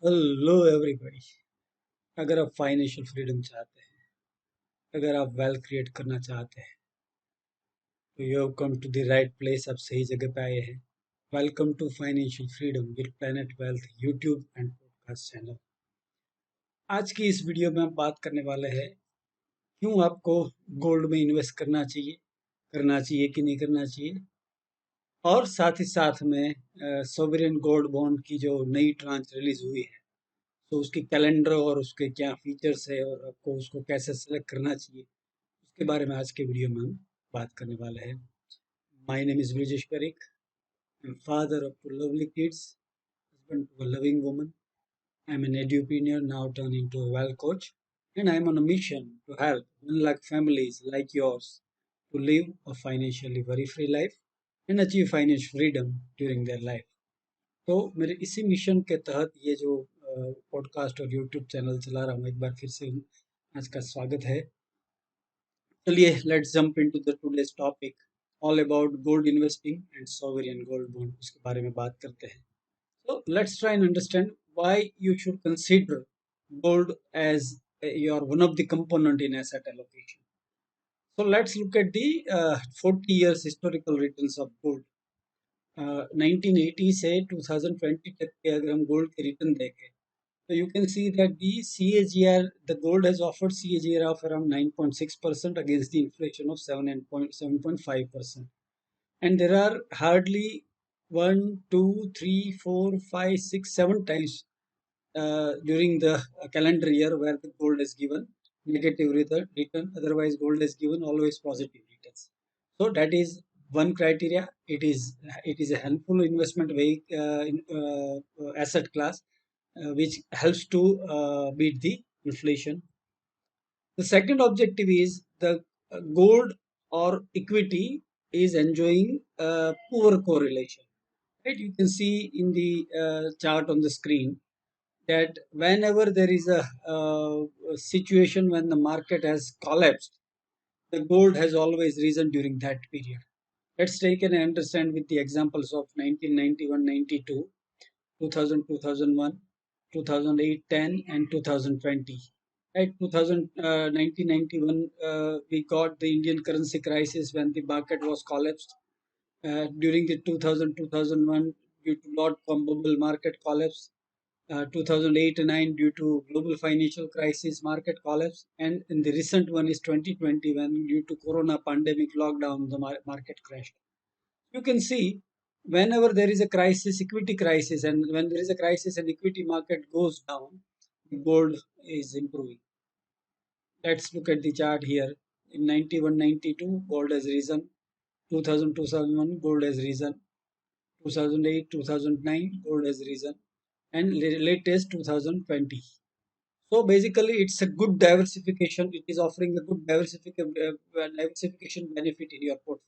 Hello everybody. अगर आप financial freedom चाहते हैं, अगर आप वेल्थ क्रिएट करना चाहते हैं, तो you have come to the right place. आप सही जगह पे आए हैं। Welcome to financial freedom with Planet Wealth YouTube and podcast channel. आज की इस वीडियो में हम बात करने वाले हैं क्यों आपको गोल्ड में इन्वेस्ट करना चाहिए कि नहीं करना चाहिए, और साथ ही साथ में सोवरेन गोल्ड बॉन्ड की जो नई ट्रांच रिलीज हुई है, तो उसकी कैलेंडर और उसके क्या फीचर्स है और आपको उसको कैसे सेलेक्ट करना चाहिए, उसके बारे में आज के वीडियो में हम बात करने वाले हैं। My name is Brijesh Perik. I am father of two lovely kids, husband to a loving woman. I am an entrepreneur now turned into a wealth coach, and I am on a mission to help 1 lakh families like yours to live a financially worry-free life and achieve financial freedom during their life. तो मेरे इसी mission के तहत ये जो podcast और YouTube channel चला रहा हूँ, एक बार फिर से आज का स्वागत है। चलिए let's jump into the today's topic, all about gold investing and sovereign gold bond. उसके बारे में बात करते हैं। So let's try and understand why you should consider gold as your one of the component in asset allocation. So let's look at the 40 years historical returns of gold. 1980 से 2020 तक के अगर हम गोल्ड के रिटर्न देखें, so you can see that the CAGR, the gold has offered CAGR of around 9.6% against the inflation of 7.5%. And there are hardly 1, 2, 3, 4, 5, 6, 7 times during the calendar year where the gold is given negative return. Otherwise, gold is given always positive returns. So that is one criteria. It is a helpful investment way asset class which helps to beat the inflation. The second objective is the gold or equity is enjoying poor correlation. Right? You can see in the chart on the screen that whenever there is a situation when the market has collapsed, the gold has always risen during that period. Let's take and understand with the examples of 1991, 92, 2000, 2001, 2008, 10, and 2020. Right, 1991, we got the Indian currency crisis when the market was collapsed. During the 2000, 2001, due to dot-com bubble market collapse, 2008 and 9 due to global financial crisis market collapse, and in the recent one is 2020 when due to corona pandemic lockdown the market crashed. You can see whenever there is a crisis, equity crisis, and when there is a crisis and equity market goes down, gold is improving. Let's look at the chart here. In 91, 92, gold has risen. 2000, 2001, gold has risen. 2008, 2009, gold has risen. And latest 2020. So basically, it's a good diversification. It is offering a good diversification benefit in your portfolio.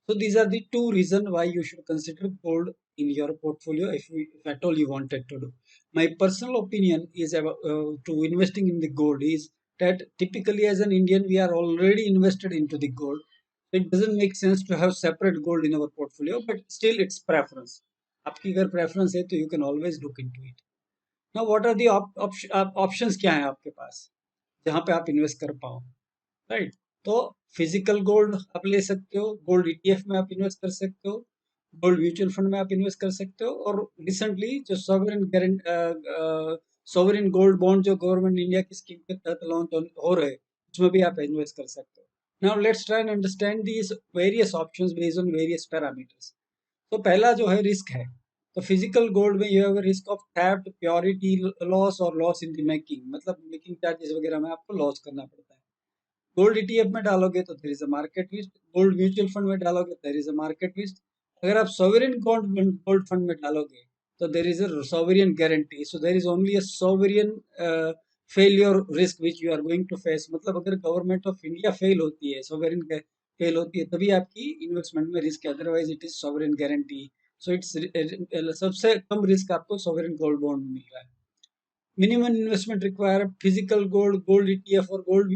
So these are the two reasons why you should consider gold in your portfolio if at all you wanted to do. My personal opinion is about to investing in the gold is that typically as an Indian we are already invested into the gold. It doesn't make sense to have separate gold in our portfolio, but still it's preference. आपकी अगर preference है तो you can always look into it. Now what are the options क्या हैं आपके पास जहाँ पे आप इन्वेस्ट कर पाओ, राइट? तो फिजिकल गोल्ड आप ले सकते हो, गोल्ड ईटीएफ में आप इन्वेस्ट कर सकते हो, गोल्ड म्यूचुअल फंड में आप इन्वेस्ट कर सकते हो, और रिसेंटली जो सॉवरेन गोल्ड बॉन्ड जो गवर्नमेंट इंडिया की स्कीम के तहत लॉन्च हो रहे हैं, उसमें भी आप इन्वेस्ट कर सकते हो। Now let's try and understand these various options based on various parameters. तो पहला जो है रिस्क है, तो फिजिकल गोल्ड में you have risk of theft, purity loss और लॉस इन द मेकिंग, मतलब मेकिंग चार्जेस वगैरह में आपको लॉस करना पड़ता है। गोल्ड ईटीएफ में डालोगे तो there is a market risk, gold mutual fund में डालोगे there is a market risk, अगर आप सॉवरेन गोल्ड फंड में डालोगे तो there is a sovereign guarantee, so there is only a sovereign failure risk which you are going to face. मतलब अगर government of India fail होती है, sovereign fail होती है, तभी आपकी इन्वेस्टमेंट में रिस्क है, otherwise it is sovereign guarantee. So it's सबसे कम रिस्क आपको सॉवरेन गोल्ड बॉन्ड में मिल रहा है। Minimum investment require physical gold, gold ETF और गोल्ड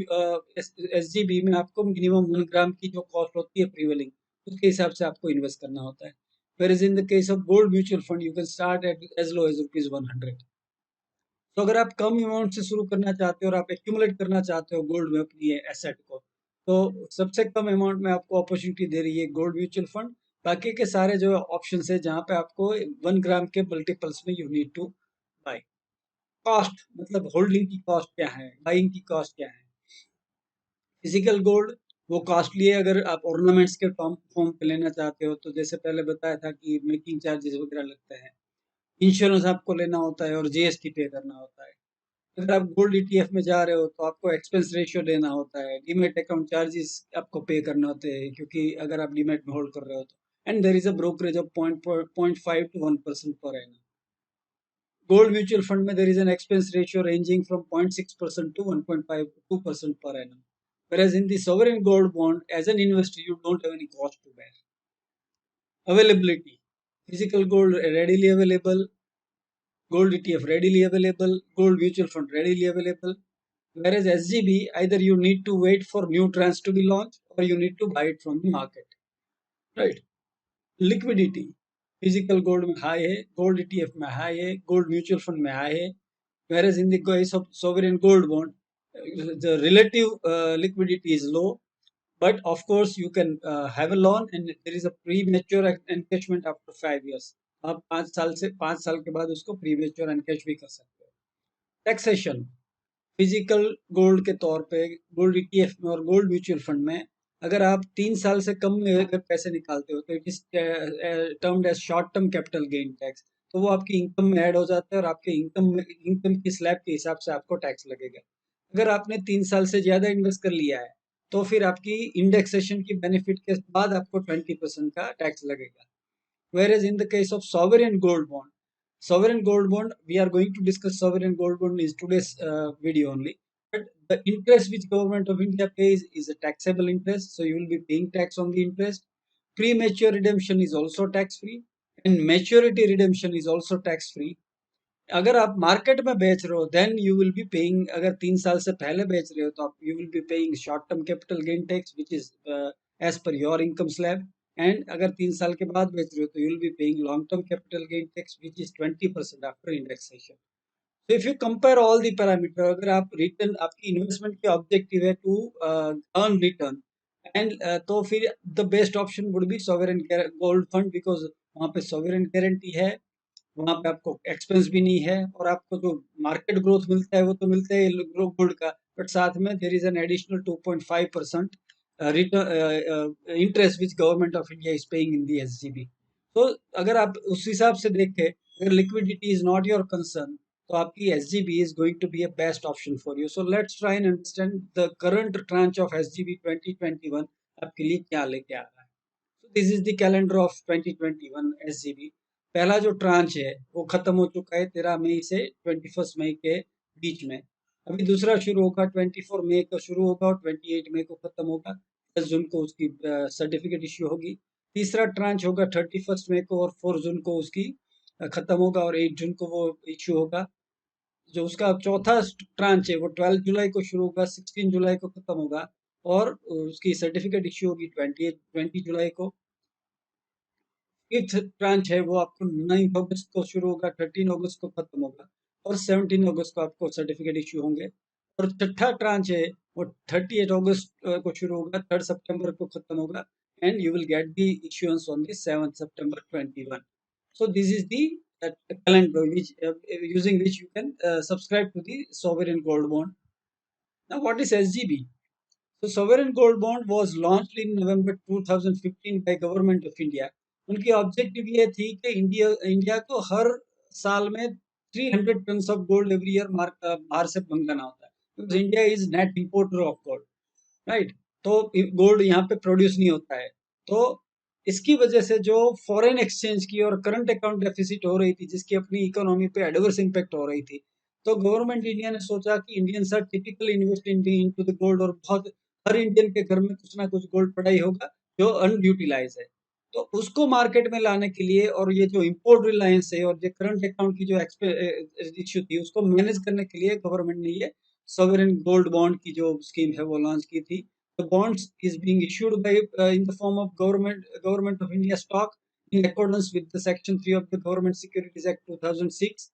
एसजीबी में आपको मिनिमम 1 ग्राम की जो कॉस्ट होती है प्रीवेलिंग, उसके हिसाब से आपको इन्वेस्ट करना होता है। Whereas in the case of gold mutual fund, you can start at as low as rupees 100. तो अगर आप कम अमाउंट से शुरू करना चाहते हो और आप एक्यूमुलेट करना चाहते हो गोल्ड में अपनी एसेट को, तो सबसे कम अमाउंट में आपको अपॉर्चुनिटी दे रही है गोल्ड म्यूचुअल फंड। बाकी के सारे जो ऑप्शंस है जहाँ पे आपको 1 ग्राम के मल्टीपल्स में you need to buy. Cost मतलब होल्डिंग की कॉस्ट क्या है, बाइंग की कॉस्ट क्या है। फिजिकल गोल्ड वो कॉस्टली है अगर आप ऑर्नामेंट्स के फॉर्म फॉर्म पे लेना चाहते हो, तो जैसे पहले बताया था कि मेकिंग चार्जेस वगैरह लगते हैं, इंश्योरेंस आपको लेना होता है और जीएसटी पे करना होता है। अगर आप गोल्ड ईटीएफ में जा रहे हो तो आपको एक्सपेंस रेशियो देना होता है, डीमेट अकाउंट चार्जेस आपको पे करने होते हैं क्योंकि अगर आप डीमेट में होल्ड कर रहे हो तो, and there is a brokerage of 0.5 to 1% per annum. Gold mutual fund में there is an expense ratio ranging from 0.6% to 1.5 to 2% per annum. Whereas in the sovereign gold bond, as an investor, you don't have any cost to bear. Availability: physical gold readily available, gold ETF readily available, gold mutual fund readily available. Whereas SGB, either you need to wait for new trends to be launched or you need to buy it from the market. Right? Liquidity: physical gold में high है, gold ETF में high है, gold mutual fund में high है। Whereas in the case of sovereign gold bond, the relative liquidity is low, but of course you can have a loan and there is a premature encashment after 5 years. आप 5 साल के बाद उसको premature encash भी कर सकते हो। Taxation: physical gold के तौर पे गोल्ड ईटीएफ में और गोल्ड म्यूचुअल फंड में अगर आप 3 साल से कम में अगर पैसे निकालते हो तो it is termed as short term capital gain tax. तो वो आपकी इनकम में ऐड हो जाता है और आपके इनकम की स्लैब के हिसाब से आपको टैक्स लगेगा। अगर आपने 3 साल से ज्यादा इन्वेस्ट कर लिया है तो फिर आपकी इंडेक्सेशन की बेनिफिट के बाद आपको 20% का टैक्स लगेगा। Whereas in the case of sovereign gold bond, we are going to discuss sovereign gold bond in today's video only. But the interest which government of India pays is a taxable interest, so you will be paying tax on the interest. Premature redemption is also tax free, and maturity redemption is also tax free. अगर आप market में बेच रहे हो then you will be paying, अगर 3 साल से पहले बेच रहे हो तो आप you will be paying short term capital gain tax which is as per your income slab. And अगर 3 साल के बाद बेच रहे हो तो you will be paying long term capital gain tax which is 20% after indexation. तो if you compare all the parameter, अगर आप रिटर्न आपकी इन्वेस्टमेंट की ऑब्जेक्टिव है टू अर्न रिटर्न एंड तो फिर the best option would be sovereign gold fund, because वहाँ पे सॉवरेन गारंटी है, वहाँ पे आपको एक्सपेंस भी नहीं है और आपको जो मार्केट ग्रोथ मिलता है वो तो मिलता है गोल्ड का, बट साथ में there is an additional 2.5% return interest which government of India is paying in the SGB. तो अगर आप उस हिसाब से देखें, अगर liquidity is not your concern तो आपकी SGB is going to be a best option for you. So let's try and understand the current tranche of SGB 2021 आपके लिए क्या लेके आ रहा है। This is the calendar of 2021 SGB. पहला जो ट्रांच है वो खत्म हो चुका है 13 मई से 21 मई के बीच में। अभी दूसरा शुरू होगा, 24 मई को शुरू होगा और 28 मई को खत्म होगा। 10 जून को उसकी सर्टिफिकेट इश्यू होगी। तीसरा ट्रांच होगा 31 मई को और 4 जून को उसकी खत्म होगा और 8 जून को वो इश्यू होगा। जो उसका चौथा ट्रांच है वो 12 जुलाई को शुरू होगा, 16 जुलाई को खत्म होगा और उसकी सर्टिफिकेट इश्यू होगी 20 जुलाई को। फिफ्थ ट्रांच है वो आपको 9 अगस्त को शुरू होगा, 13 अगस्त को खत्म होगा और 17 अगस्त को आपको सर्टिफिकेट इश्यू होंगे। और छठा ट्रांच है वो 30 अगस्त को शुरू होगा, 3 सितंबर को खत्म होगा and you will get the issuance on the 7 September 21। So this is the calendar which using which you can subscribe to the sovereign gold bond. Now what is SGB? So sovereign gold bond was launched in November 2015 by government of India. उनकी objective ये थी कि India को हर साल में 300 ton of gold every year बाहर से मंगाना होता है, because India is net importer of gold, right. तो गोल्ड यहाँ पे प्रोड्यूस नहीं होता है, तो इसकी वजह से जो फॉरेन एक्सचेंज की और करंट अकाउंट डेफिसिट हो रही थी जिसकी अपनी इकोनॉमी पे एडवर्स इम्पैक्ट हो रही थी, तो गवर्नमेंट इंडिया ने सोचा कि Indians are typical investing into the gold और बहुत हर इंडियन के घर में कुछ ना कुछ गोल्ड पड़ा ही होगा जो अनयूटिलाइज है। तो उसको मार्केट में लाने के लिए और ये जो इम्पोर्ट रिलायंस है और जो करंट अकाउंट की जो इश्यू थी उसको मैनेज करने के लिए गवर्नमेंट ने ये सॉवरेन गोल्ड बॉन्ड की जो स्कीम है वो लॉन्च की थी। The bonds is being issued by in the form of government of India stock in accordance with the Section 3 of the Government Securities Act 2006.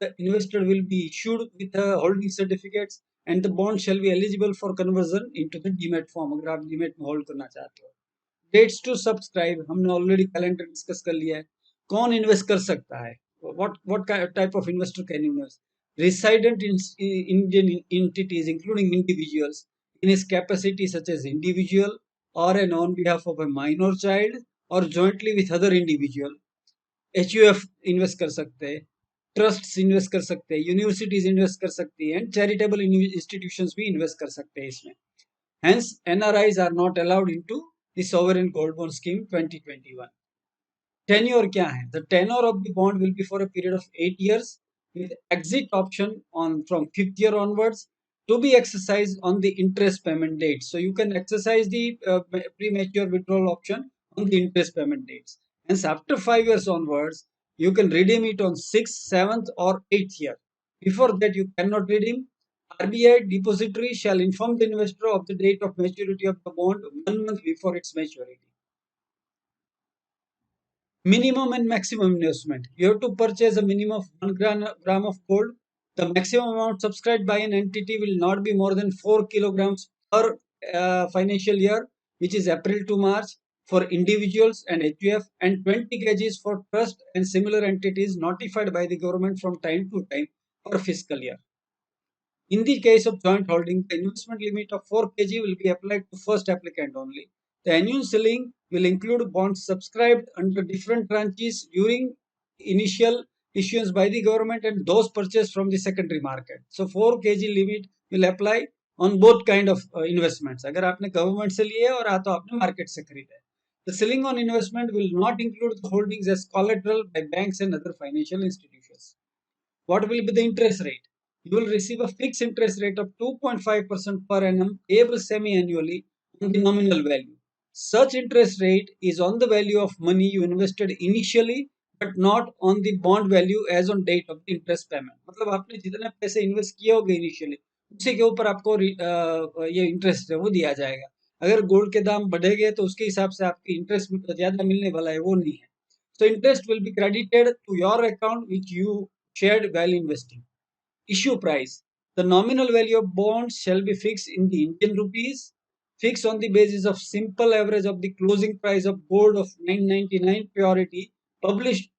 the investor will be issued with holding certificates and the bond shall be eligible for conversion into the demat form अगर आप demat में hold करना चाहते हो. Dates to subscribe हमने already calendar discuss कर लिया है. कौन invest कर सकता है? What type of investor can invest? Resident in Indian entities including individuals in his capacity such as individual or on behalf of a minor child or jointly with other individual. HUF invest कर सकते हैं, trust invest कर सकते हैं, universities invest कर सकती हैं, charitable institutions भी इन्वेस्ट कर सकते हैं इसमें. Hence, NRIs are not allowed into the sovereign gold bond scheme 2021. Tenure क्या है? The tenure of the bond will be for a period of 8 years with exit option on from 5th year onwards to be exercised on the interest payment date. So you can exercise the premature withdrawal option on the interest payment dates. Hence, after 5 years onwards, you can redeem it on 6th, 7th or 8th year. Before that, you cannot redeem. RBI depository shall inform the investor of the date of maturity of the bond 1 month before its maturity. Minimum and maximum investment. You have to purchase a minimum of 1 gram of gold. The maximum amount subscribed by an entity will not be more than 4 kilograms per financial year, which is April to March for individuals and HUF, and 20 kgs for trust and similar entities notified by the government from time to time per fiscal year. In the case of joint holding, the investment limit of 4 kg will be applied to first applicant only. The annual ceiling will include bonds subscribed under different tranches during initial issuance by the government and those purchased from the secondary market. So 4 kg limit will apply on both kind of investments. अगर आपने government से लिए और या तो आपने market से खरीदा है. The ceiling on investment will not include the holdings as collateral by banks and other financial institutions. What will be the interest rate? You will receive a fixed interest rate of 2.5% per annum payable semi-annually on the nominal value. Such interest rate is on the value of money you invested initially but not on the bond value as on date of the interest payment. मतलब आपने जितने पैसे invest किए होंगे initially उसी के ऊपर आपको ये इंटरेस्ट है वो दिया जाएगा. अगर गोल्ड के दाम बढ़ेंगे तो उसके हिसाब से आपकी इंटरेस्ट ज्यादा मिलने वाला है वो नहीं है. So interest will be credited to your account which you shared while investing. Issue price. The nominal value of bonds shall be fixed in the Indian rupees, fixed on the basis of simple average of the closing price of gold of 999 purity, published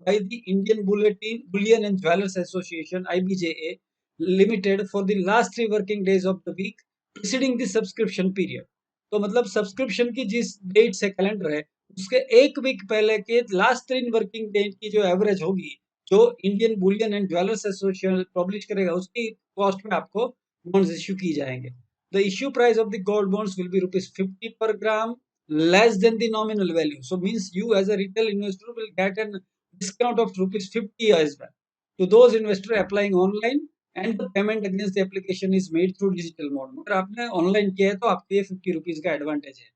by the Indian Bullion and Jewelers Association (IBJA) Limited for the last 3 working days of the week preceding the subscription period. तो मतलब subscription की जिस date से calendar है उसके एक week पहले के लास्ट 3 वर्किंग डे की जो एवरेज होगी जो Indian Boolean and jewellers association publish करेगा उसकी कॉस्ट में आपको बॉन्ड्स इश्यू की जाएंगे. The issue price of the gold bonds will be ₹50 per gram less than the nominal value. So means you as a retail investor will get a discount of ₹50 as well to those investors applying online and the payment against the application is made through digital mode. अगर आपने online किया है तो आपके ये ₹50 का advantage है.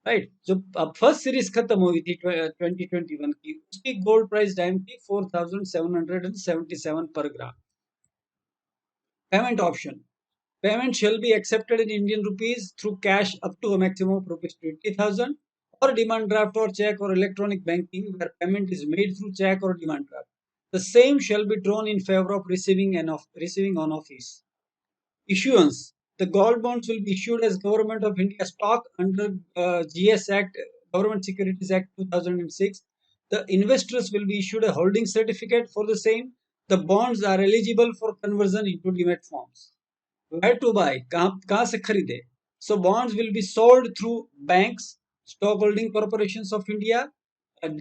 Right. जो अब फर्स्ट सीरीज खत्म हुई थी 2021 की उसकी गोल्ड प्राइस टाइम थी 4777 per gram. Payment option. Payment shall be accepted in Indian rupees through cash up to a maximum of ₹20,000 or demand draft or check or electronic banking where payment is made through check or demand draft. The same shall be drawn in favor of receiving on office. Issuance. The gold bonds will be issued as Government of India stock under GS Act, Government Securities Act 2006. The investors will be issued a holding certificate for the same. The bonds are eligible for conversion into demat forms. Where to buy? कहाँ से खरीदे? So bonds will be sold through banks, stock holding corporations of India,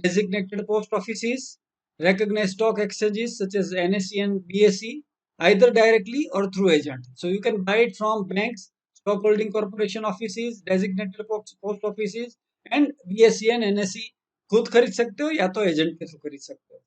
designated post offices, recognized stock exchanges such as NSE and BSE, either directly or through agent. So you can buy it from banks, stock holding corporation offices, designated post offices and BSE and NSE. खुद खरीद सकते हो या तो agent के through खरीद सकते हो.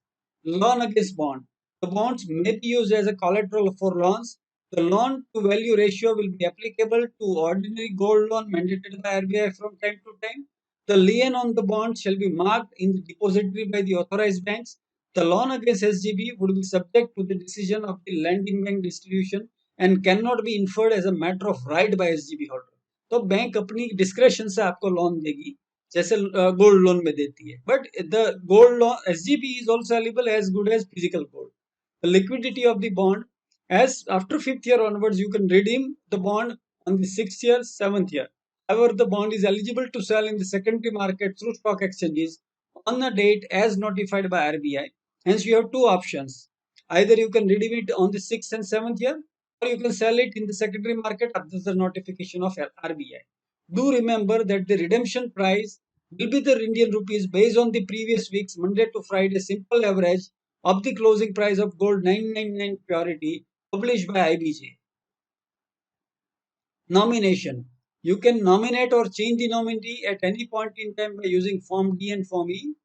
Loan against bond. The bonds may be used as a collateral for loans. The loan to value ratio will be applicable to ordinary gold loan mandated by RBI from time to time. The lien on the bond shall be marked in the depository by the authorized banks. The loan against SGB would be subject to the decision of the lending bank distribution and cannot be inferred as a matter of right by SGB holder. तो bank अपनी discretion से आपको loan देगी जैसे gold loan में देती है. But the gold loan SGB is also available as good as physical gold. the liquidity of the bond, as after fifth year onwards, you can redeem the bond on the sixth year, seventh year. However, the bond is eligible to sell in the secondary market through stock exchanges on the date as notified by RBI. Hence, you have two options. Either you can redeem it on the sixth and seventh year, or you can sell it in the secondary market after the notification of RBI. Do remember that the redemption price will be the Indian rupees based on the previous week's Monday to Friday simple average of the closing price of gold 999 purity published by IBJ. Nomination. You can nominate or change the nominee at any point in time by using Form D and Form E.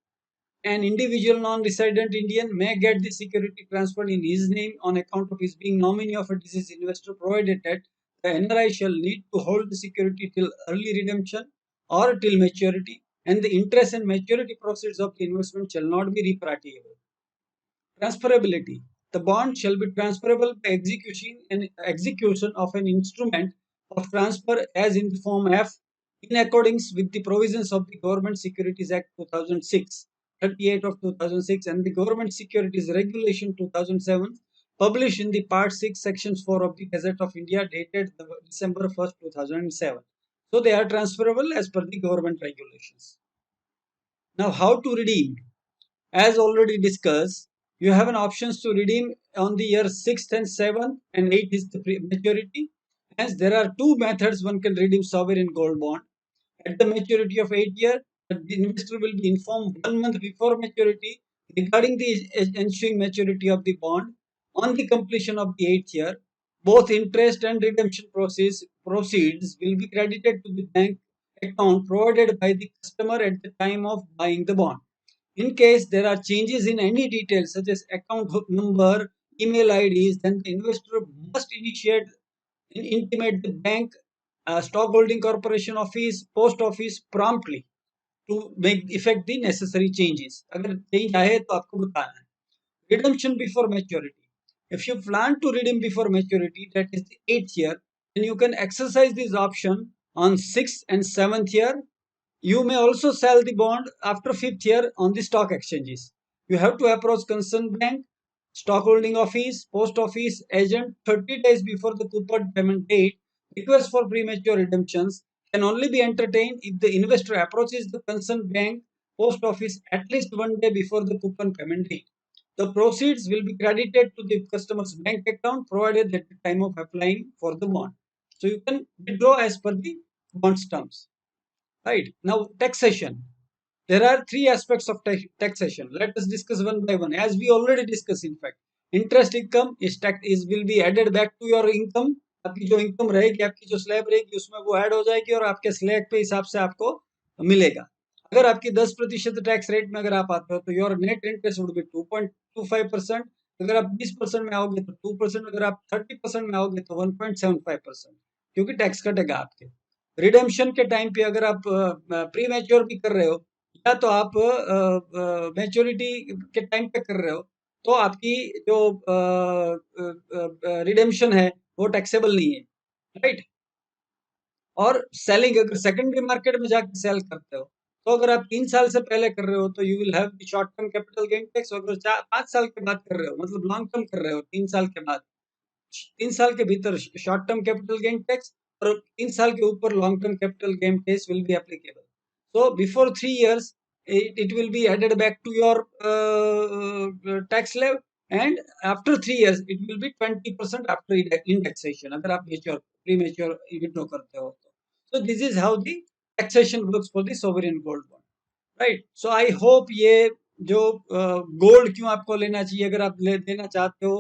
An individual non-resident Indian may get the security transferred in his name on account of his being nominee of a deceased investor, provided that the NRI shall need to hold the security till early redemption or till maturity, and the interest and maturity proceeds of the investment shall not be repatriable. Transferability. The bond shall be transferable by execution of an instrument of transfer as in Form F in accordance with the provisions of the Government Securities Act 2006, 38 of 2006 and the Government Securities Regulation 2007 published in the Part 6 Sections 4 of the Gazette of India dated December 1st, 2007. So they are transferable as per the government regulations. Now how to redeem? As already discussed, you have an options to redeem on the year 6th and 7th and 8th is the maturity. As there are two methods one can redeem sovereign gold bond. At the maturity of 8 years, the investor will be informed 1 month before maturity regarding the ensuing maturity of the bond. On the completion of the 8th year, both interest and redemption proceeds will be credited to the bank account provided by the customer at the time of buying the bond. In case there are changes in any details such as account number, email IDs, then the investor must intimate the bank, stockholding corporation office, post office promptly to make effect the necessary changes. अगर change आए तो आपको बताना है. Redemption before maturity. If you plan to redeem before maturity, that is the 8th year, then you can exercise this option on 6th and 7th year. You may also sell the bond after 5th year on the stock exchanges. You have to approach concerned bank, stockholding office, post office, agent 30 days before the coupon payment date. Request for premature redemptions can only be entertained if the investor approaches the concerned bank, post office at least 1 day before the coupon payment date. The proceeds will be credited to the customer's bank account provided at the time of applying for the bond. So you can withdraw as per the bond's terms. Right. Now, taxation. There are three aspects of taxation. Let us discuss one by one. As we already discussed, in fact, interest income is will be added back to your income. आपकी जो income रहेगी, आपकी जो slab रहेगी, उसमें वो add हो जाएगी और आपके slab पे हिसाब से आपको मिलेगा. अगर आपकी 10% टैक्स रेट में अगर आप आते हो तो your net interest would be 2.25%. अगर आप 20% में आओगे तो 2%. अगर आप 30% में आओगे तो 1.75%, क्योंकि टैक्स कटेगा आपके. रिडेम्पशन के टाइम पे अगर आप प्री मैच्योर भी कर रहे हो या तो आप मैच्योरिटी के टाइम पे कर रहे हो तो आपकी जो रिडेम्पशन है वो टैक्सेबल नहीं है. राइट. और सेलिंग अगर सेकेंडरी मार्केट में जाकर सेल करते हो तो अगर आप 3 साल से पहले कर रहे हो तो you will have the short term capital gain tax. अगर 5 साल के बाद कर रहे हो मतलब लॉन्ग टर्म कर रहे हो 3 साल के बाद 3 साल के भीतर short term capital gain tax और 3 साल के ऊपर long term capital gain tax will be applicable. So before 3 years, it will be added back to your tax slab, and after 3 years, it will be 20% after indexation. अगर आप mature premature withdraw करते हो तो. So this is how the taxation works for the sovereign gold bond. Right. So I hope ये जो gold क्यों आपको लेना चाहिए अगर आप लेना चाहते हो.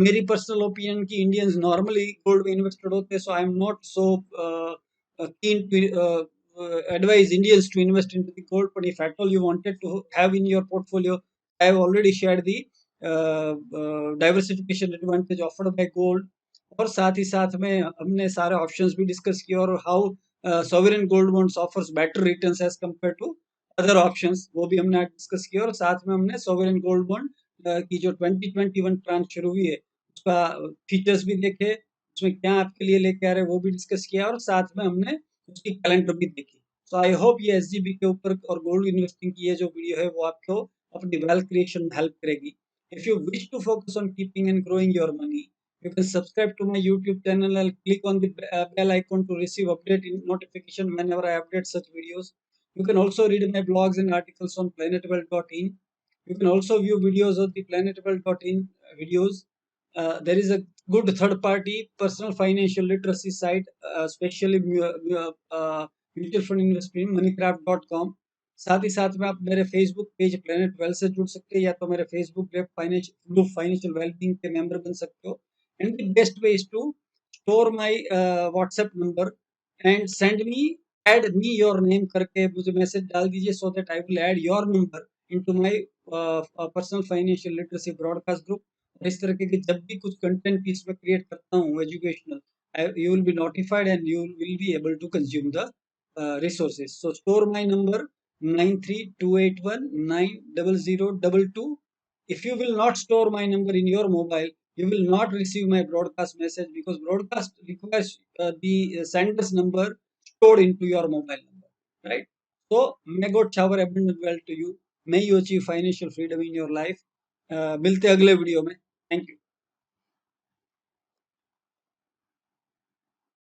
मेरी पर्सनल ओपिनियन की इंडियंस नॉर्मली गोल्ड में इन्वेस्टेड होते हैं, so I am not so keen to advise Indians to invest into the gold. But if at all you wanted to have in your portfolio, I have already shared the diversification advantage offered by gold. और साथ ही साथ में हमने सारे options भी discuss किए और how sovereign gold bonds offers better returns as compare to other options, वो भी हमने डिस्कस किया. और साथ में हमने सॉवरेन गोल्ड बॉन्ड की जो 2021 ट्रांच शुरू हुई है उसका फीचर्स भी देखे, उसमें क्या आपके लिए लेके आ रहे हैं वो भी डिस्कस किया और साथ में हमने उसकी कैलेंडर भी देखी. सो आई होप ये एसजीबी के ऊपर और गोल्ड इन्वेस्टिंग की ये जो वीडियो है वो आपको अपनी वेल्थ क्रिएशन में हेल्प करेगी. If you wish to focus on keeping and growing your money, you can subscribe to my YouTube channel and click on the bell icon to receive update in notification whenever I update such videos. You can also read my blogs and articles on planetable.in. You can also view videos of the planetable.in videos. There is a good third party personal financial literacy site, especially mutual fund investment moneycraft.com. साथ ही साथ में आप मेरे Facebook page planet well से जुड़ सकते हैं, या तो मेरे फेसबुक ग्रुप फाइनेंशियल वेलबींग के मेंबर बन सकते हो. And the best way is to store my WhatsApp number and send me add me your name करके मुझे मैसेज डाल दीजिए, so that I will add your number into my personal financial literacy broadcast group. और इस तरह के जब भी कुछ कंटेंट इसमें क्रिएट करता हूँ educational, you will be notified and you will be able to consume the resources. So store my number 9328190022. If you will not store my number in your mobile, you will not receive my broadcast message, because broadcast requires the sender's number stored into your mobile number, right? So may God shower abundant wealth to you. May you achieve financial freedom in your life. मिलते हैं अगले video में. Thank you.